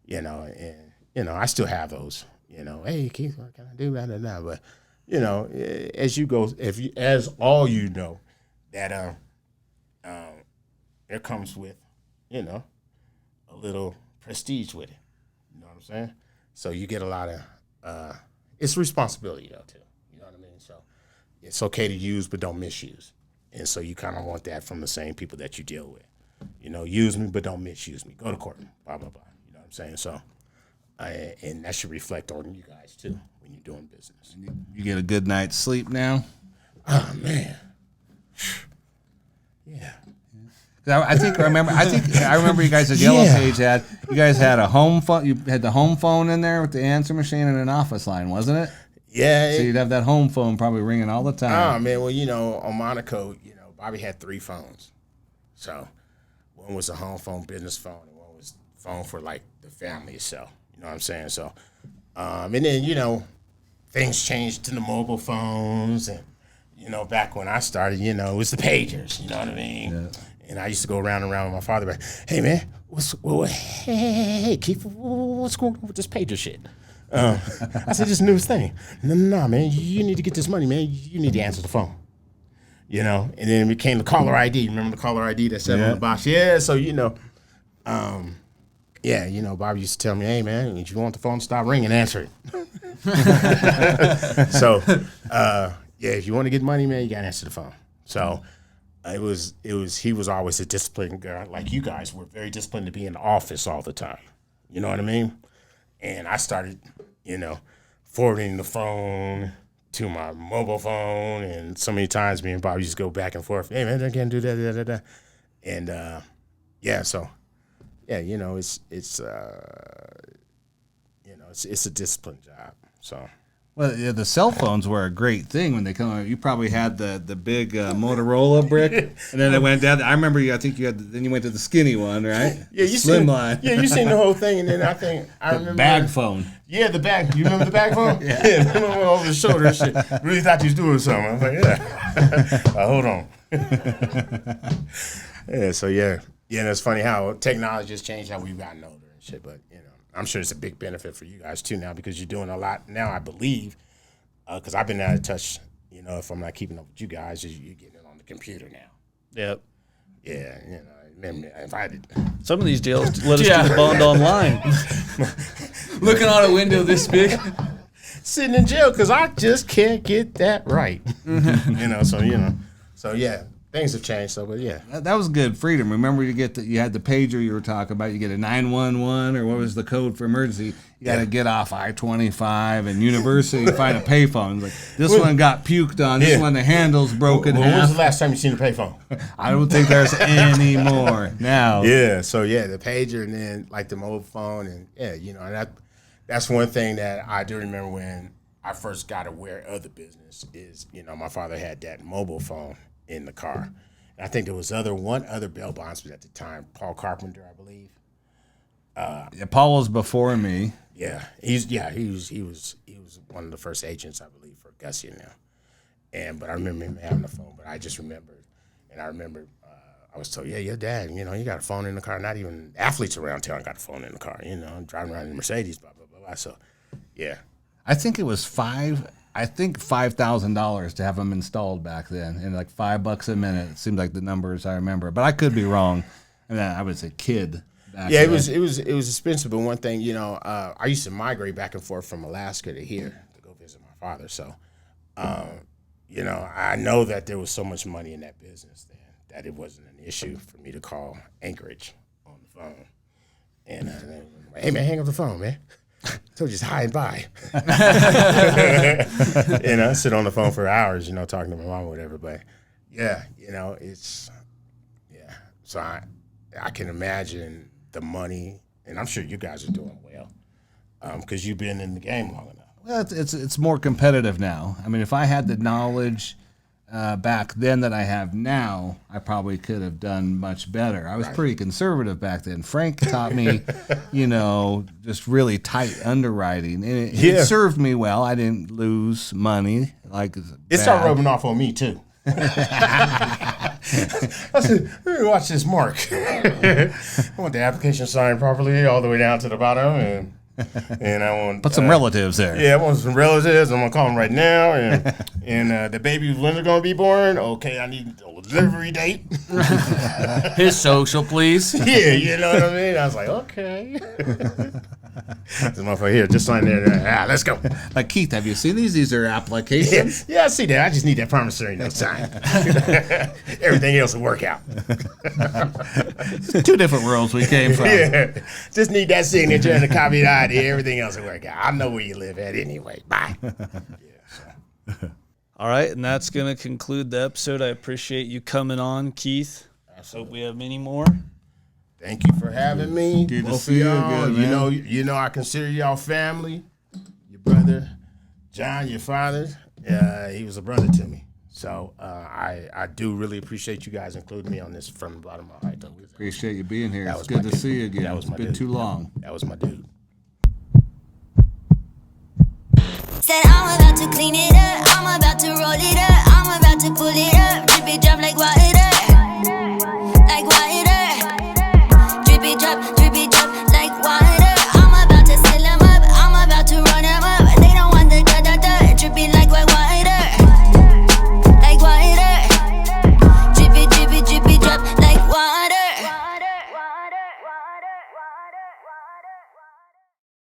Speaker 9: You know, and, you know, I still have those, you know, hey, Keith, what can I do? Blah, blah, blah. But, you know, as you go, as all you know, that it comes with, you know, a little prestige with it. You know what I'm saying? So you get a lot of, it's responsibility, though, too. You know what I mean? So it's okay to use, but don't misuse. And so you kind of want that from the same people that you deal with. You know, use me, but don't misuse me. Go to court, blah, blah, blah. You know what I'm saying? So, and that should reflect on you guys, too, when you're doing business.
Speaker 8: You get a good night's sleep now?
Speaker 9: Oh, man. Yeah.
Speaker 8: I remember you guys at Yellow Page you guys had a home phone. You had the home phone in there with the answer machine and an office line, wasn't it?
Speaker 9: Yeah.
Speaker 8: So you'd have that home phone probably ringing all the time.
Speaker 9: Oh, man. Well, you know, on Monaco, you know, Bobby had 3 phones. So one was a home phone, business phone, and one was phone for, like, the family itself. You know what I'm saying? So, and then, you know, things changed to the mobile phones. And, you know, back when I started, you know, it was the pagers. You know what I mean? Yeah. And I used to go around and around with my father, like, hey, man, hey, Keith, what's going on with this pager shit? I said, this newest thing. No, man, you need to get this money, man. You need to answer the phone. You know, and then it became the caller ID. Remember the caller ID that said on the box? Yeah, so, you know, you know, Bobby used to tell me, hey, man, if you want the phone to stop ringing, answer it. So, if you want to get money, man, you got to answer the phone. So, he was always a disciplined guy. Like you guys were very disciplined to be in the office all the time. You know what I mean? And I started, you know, forwarding the phone to my mobile phone. And so many times me and Bob used to go back and forth. Hey, man, I can't do that, And, so, you know, it's a disciplined job. So.
Speaker 8: Well, yeah, the cell phones were a great thing when they come out. You probably had the big Motorola brick, and then it went down. I remember then you went to the skinny one, right?
Speaker 9: Yeah,
Speaker 8: Slimline.
Speaker 9: Yeah, you seen the whole thing, and then I remember
Speaker 8: bag phone.
Speaker 9: Yeah, the bag. You remember the bag phone? Yeah, the one over the shoulder and shit. Really thought you was doing something. I was like, yeah. Hold on. Yeah, so yeah, and it's funny how technology has changed how we've gotten older and shit, but you know. I'm sure it's a big benefit for you guys, too, now, because you're doing a lot now, I believe, because I've been out of touch, you know, if I'm not keeping up with you guys, you're getting it on the computer now.
Speaker 6: Yep.
Speaker 9: Yeah, you know, if I did.
Speaker 6: Some of these deals let us do the bond online.
Speaker 7: Looking out a window this big.
Speaker 9: Sitting in jail because I just can't get that right. You know, so yeah. Things have changed, so but yeah,
Speaker 8: that was good freedom. Remember, you had the pager you were talking about. You get a 911 or what was the code for emergency? You got to get off I-25 and University. You find a payphone. Like this one got puked on. This one the handle's broken.
Speaker 9: When was the last time you seen a payphone?
Speaker 8: I don't think there's any more now.
Speaker 9: Yeah, so yeah, the pager and then like the mobile phone and you know, and that's one thing that I do remember when I first got aware of the business is, you know, my father had that mobile phone in the car. And I think there was one other bail bondsman at the time, Paul Carpenter, I believe.
Speaker 8: Paul was before me.
Speaker 9: Yeah, he was one of the first agents, I believe, for Gussie now. But I remember him having a phone. But I just remembered, and I remember I was told, your dad, you know, you got a phone in the car. Not even athletes around town got a phone in the car. You know, driving around in a Mercedes, blah blah blah blah. So, yeah.
Speaker 8: I think it was $5,000 to have them installed back then, and like $5 a minute. It seemed like the numbers I remember, but I could be wrong. And I was a kid.
Speaker 9: Yeah, it was expensive. But one thing, you know, I used to migrate back and forth from Alaska to here to go visit my father. So, you know, I know that there was so much money in that business then that it wasn't an issue for me to call Anchorage on the phone and hey man, hang up the phone, man. So just high and by. Sit on the phone for hours, talking to my mom or whatever. But yeah, So I can imagine the money, and I'm sure you guys are doing well because you've been in the game long enough.
Speaker 8: Well, it's more competitive now. I mean, if I had the knowledge back then that I have now, I probably could have done much better. I was pretty conservative back then. Frank taught me, just really tight underwriting, and it served me well. I didn't lose money
Speaker 9: it started rubbing off on me too. I said, let me watch this mark. I want the application signed properly all the way down to the bottom, and I want
Speaker 8: put some relatives there.
Speaker 9: Yeah, I want some relatives. I'm gonna call them right now, and the baby when's gonna be born? Okay, I need a delivery date.
Speaker 7: His social, please.
Speaker 9: Yeah, you know what I mean. I was like, okay. This motherfucker here, just sign there. Let's go.
Speaker 8: Like, Keith, have you seen these? These are applications.
Speaker 9: Yeah, I see that. I just need that promissory note signed. Everything else will work out.
Speaker 8: Two different worlds we came from.
Speaker 9: Yeah, just need that signature and a copy of the ID. Everything else will work out. I know where you live at anyway. Bye.
Speaker 6: All right, and that's going to conclude the episode. I appreciate you coming on, Keith.
Speaker 9: Absolutely.
Speaker 6: Hope we have many more.
Speaker 9: Thank you for having me.
Speaker 8: Good to see you again, man.
Speaker 9: You know, I consider y'all family. Your brother, John, your father, he was a brother to me. So I do really appreciate you guys including me on this from the bottom of my heart.
Speaker 8: Appreciate you being here. It's good to see you again.
Speaker 9: That was my
Speaker 8: It's been
Speaker 9: dude.
Speaker 8: too long.
Speaker 9: That was my dude.
Speaker 10: Said I'm about to clean it up, I'm about to roll it up, I'm about to pull it up, drip it drop like water.